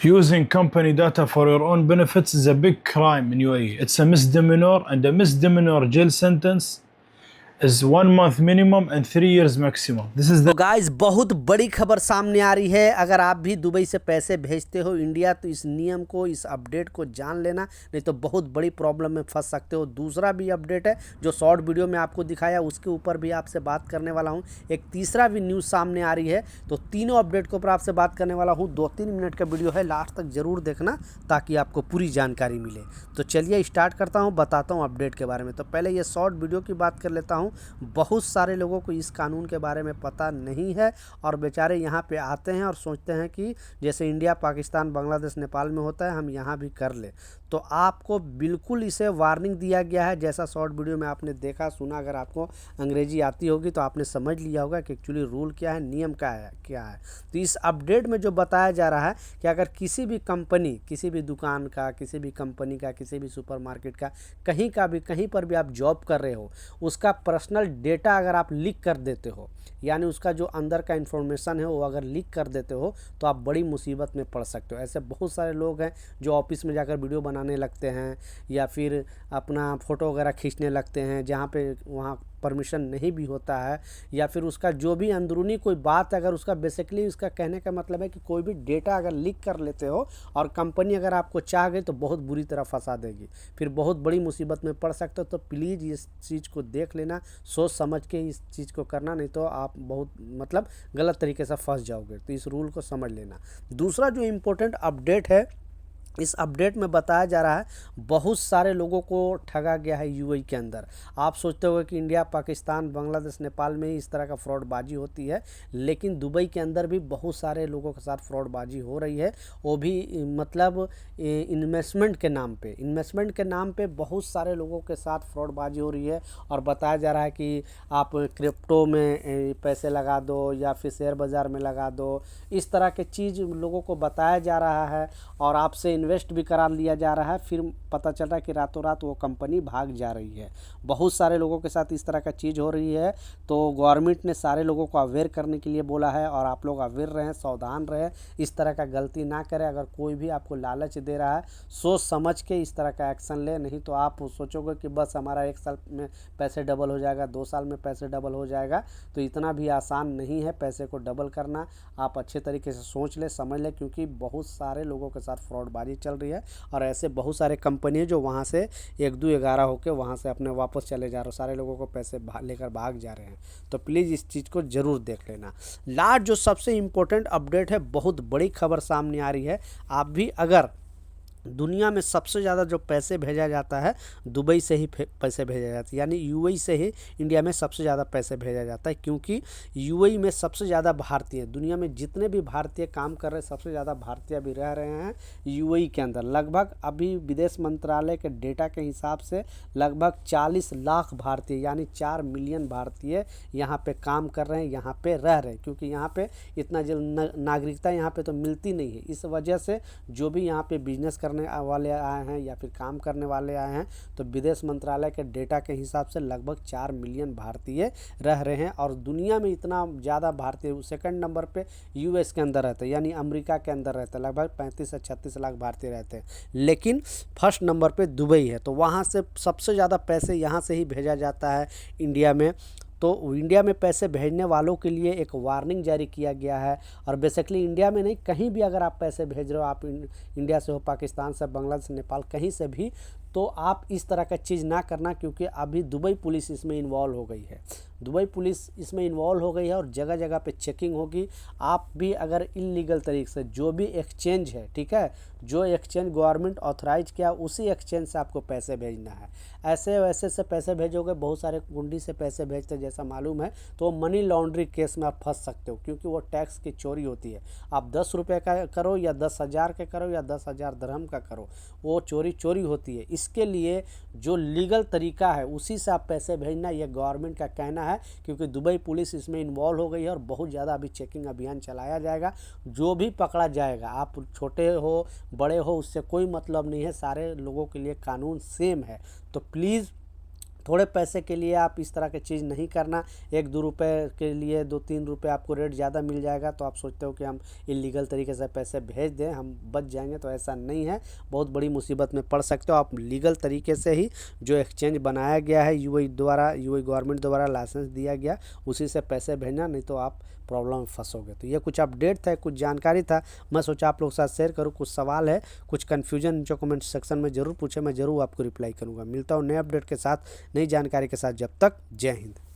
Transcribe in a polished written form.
Using company data for your own benefits is a big crime in UAE. It's a misdemeanor, and a misdemeanor jail sentence is 1 month minimum and 3 years maximum. This is तो the guys बहुत बड़ी खबर सामने आ रही है। अगर आप भी दुबई से पैसे भेजते हो इंडिया तो इस नियम को, इस अपडेट को जान लेना, नहीं तो बहुत बड़ी प्रॉब्लम में फंस सकते हो। दूसरा भी अपडेट है जो शॉर्ट वीडियो में आपको दिखाया, उसके ऊपर भी आपसे बात करने वाला हूं। एक तीसरा भी न्यूज़ सामने आ रही है, तो तीनों अपडेट के ऊपर आपसे बात करने वाला हूँ। 2-3 मिनट का वीडियो है, लास्ट तक ज़रूर देखना ताकि आपको पूरी जानकारी मिले। तो चलिए स्टार्ट करता हूँ, बताता हूँ अपडेट के बारे में। तो पहले ये शॉर्ट वीडियो की बात कर लेता हूँ। बहुत सारे लोगों को इस कानून के बारे में पता नहीं है और बेचारे यहाँ पे आते हैं और सोचते हैं कि जैसे इंडिया, पाकिस्तान, बांग्लादेश, नेपाल में होता है हम यहाँ भी कर ले। तो आपको बिल्कुल इसे वार्निंग दिया गया है। जैसा शॉर्ट वीडियो में आपने देखा सुना, अगर आपको अंग्रेजी आती होगी तो आपने समझ लिया होगा कि एक्चुअली रूल क्या है, नियम क्या है। तो इस अपडेट में जो बताया जा रहा है कि अगर किसी भी कंपनी, किसी भी दुकान का, किसी भी कंपनी का, किसी भी सुपरमार्केट का, कहीं पर भी आप जॉब कर रहे हो, उसका पर्सनल डेटा अगर आप लीक कर देते हो, यानी उसका जो अंदर का इन्फॉर्मेशन है वो अगर लीक कर देते हो तो आप बड़ी मुसीबत में पड़ सकते हो। ऐसे बहुत सारे लोग हैं जो ऑफिस में जाकर वीडियो बनाने लगते हैं या फिर अपना फ़ोटो वगैरह खींचने लगते हैं जहाँ पे वहाँ परमिशन नहीं भी होता है, या फिर उसका जो भी अंदरूनी कोई बात, अगर उसका बेसिकली उसका कहने का मतलब है कि कोई भी डेटा अगर लीक कर लेते हो और कंपनी अगर आपको चाह गई तो बहुत बुरी तरह फंसा देगी, फिर बहुत बड़ी मुसीबत में पड़ सकते हो। तो प्लीज़ इस चीज़ को देख लेना, सोच समझ के इस चीज़ को करना, नहीं तो आप बहुत मतलब गलत तरीके से फंस जाओगे। तो इस रूल को समझ लेना। दूसरा जो इम्पोर्टेंट अपडेट है, इस अपडेट में बताया जा रहा है बहुत सारे लोगों को ठगा गया है यूएई के अंदर। आप सोचते होंगे कि इंडिया, पाकिस्तान, बांग्लादेश, नेपाल में ही इस तरह का फ्रॉडबाजी होती है, लेकिन दुबई के अंदर भी बहुत सारे लोगों के साथ फ्रॉडबाजी हो रही है। वो भी मतलब इन्वेस्टमेंट के नाम पे बहुत सारे लोगों के साथ फ्रॉडबाजी हो रही है। और बताया जा रहा है कि आप क्रिप्टो में पैसे लगा दो या फिर शेयर बाज़ार में लगा दो, इस तरह के चीज़ लोगों को बताया जा रहा है और आपसे इन्वेस्ट भी करा लिया जा रहा है। फिर पता चल रहा है कि रातों रात वो कंपनी भाग जा रही है। बहुत सारे लोगों के साथ इस तरह का चीज़ हो रही है। तो गवर्नमेंट ने सारे लोगों को अवेयर करने के लिए बोला है और आप लोग अवेयर रहें, सावधान रहें, इस तरह का गलती ना करें। अगर कोई भी आपको लालच दे रहा है, सोच समझ के इस तरह का एक्शन लें, नहीं तो आप सोचोगे कि बस हमारा 1 साल में पैसे डबल हो जाएगा, 2 साल में पैसे डबल हो जाएगा। तो इतना भी आसान नहीं है पैसे को डबल करना। आप अच्छे तरीके से सोच लें, समझ लें, क्योंकि बहुत सारे लोगों के साथ फ्रॉडबाजी चल रही है और ऐसे बहुत सारे कंपनी है जो वहाँ से 1-2-11 होकर वहाँ से अपने वापस चले जा रहे हो, सारे लोगों को पैसे लेकर भाग जा रहे हैं। तो प्लीज़ इस चीज़ को ज़रूर देख लेना। लास्ट जो सबसे इम्पोर्टेंट अपडेट है, बहुत बड़ी खबर सामने आ रही है। आप भी अगर दुनिया में सबसे ज़्यादा जो पैसे भेजा जाता है दुबई से ही पैसे भेजा जाता है, यानी यूएई से ही इंडिया में सबसे ज़्यादा पैसे भेजा जाता है, क्योंकि यूएई में सबसे ज़्यादा भारतीय, दुनिया में जितने भी भारतीय काम कर रहे हैं सबसे ज़्यादा भारतीय भी रह रहे हैं यूएई के अंदर। लगभग अभी विदेश मंत्रालय के डेटा के हिसाब से लगभग 40 लाख भारतीय, यानी 4 मिलियन भारतीय यहाँ पे काम कर रहे हैं, यहाँ पे रह रहे हैं। क्योंकि यहाँ पे इतना नागरिकता यहाँ पे तो मिलती नहीं है, इस वजह से जो भी यहाँ पे बिजनेस करने वाले आए हैं या फिर काम करने वाले आए हैं, तो विदेश मंत्रालय के डेटा के हिसाब से लगभग 4 मिलियन भारतीय रह रहे हैं। और दुनिया में इतना ज़्यादा भारतीय, सेकंड नंबर पे यूएस के अंदर रहते हैं, यानी अमेरिका के अंदर रहते हैं, लगभग 35 से 36 लाख भारतीय रहते हैं। लेकिन फर्स्ट नंबर पे दुबई है, तो वहाँ से सबसे ज़्यादा पैसे यहाँ से ही भेजा जाता है इंडिया में। तो इंडिया में पैसे भेजने वालों के लिए एक वार्निंग जारी किया गया है। और बेसिकली इंडिया में नहीं, कहीं भी अगर आप पैसे भेज रहे हो, आप इंडिया से हो, पाकिस्तान से, बांग्लादेश, नेपाल, कहीं से भी, तो आप इस तरह का चीज़ ना करना, क्योंकि अभी दुबई पुलिस इसमें इन्वॉल्व हो गई है। दुबई पुलिस इसमें इन्वॉल्व हो गई है और जगह जगह पे चेकिंग होगी। आप भी अगर इलीगल तरीके से जो भी एक्सचेंज है, ठीक है, जो एक्सचेंज गवर्नमेंट ऑथराइज किया उसी एक्सचेंज से आपको पैसे भेजना है। ऐसे वैसे से पैसे भेजोगे, बहुत सारे गुंडी से पैसे भेजते जैसा मालूम है, तो मनी लॉन्ड्रिंग केस में आप फंस सकते हो, क्योंकि वो टैक्स की चोरी होती है। आप 10 रुपये का करो या 10,000 के करो या 10,000 दरहम का करो, वो चोरी होती है। इसके लिए जो लीगल तरीका है उसी से आप पैसे भेजना, ये गवर्नमेंट का कहना है, क्योंकि दुबई पुलिस इसमें इन्वॉल्व हो गई है और बहुत ज़्यादा अभी चेकिंग अभियान चलाया जाएगा। जो भी पकड़ा जाएगा, आप छोटे हो बड़े हो उससे कोई मतलब नहीं है, सारे लोगों के लिए कानून सेम है। तो प्लीज़ थोड़े पैसे के लिए आप इस तरह की चीज़ नहीं करना। 1-2 रुपए के लिए 2-3 रुपए आपको रेट ज़्यादा मिल जाएगा तो आप सोचते हो कि हम इलीगल तरीके से पैसे भेज दें, हम बच जाएंगे, तो ऐसा नहीं है। बहुत बड़ी मुसीबत में पड़ सकते हो। आप लीगल तरीके से ही जो एक्सचेंज बनाया गया है यूएई द्वारा, यूएई गवर्नमेंट द्वारा लाइसेंस दिया गया, उसी से पैसे भेजना, नहीं तो आप प्रॉब्लम में फंसोगे। तो ये कुछ अपडेट था, कुछ जानकारी था, मैं सोचा आप लोग के साथ शेयर करूँ। कुछ सवाल है, कुछ कन्फ्यूजन जो कमेंट सेक्शन में ज़रूर पूछे, मैं ज़रूर आपको रिप्लाई करूँगा। मिलता हूँ नए अपडेट के साथ, नई जानकारी के साथ। जब तक जय हिंद।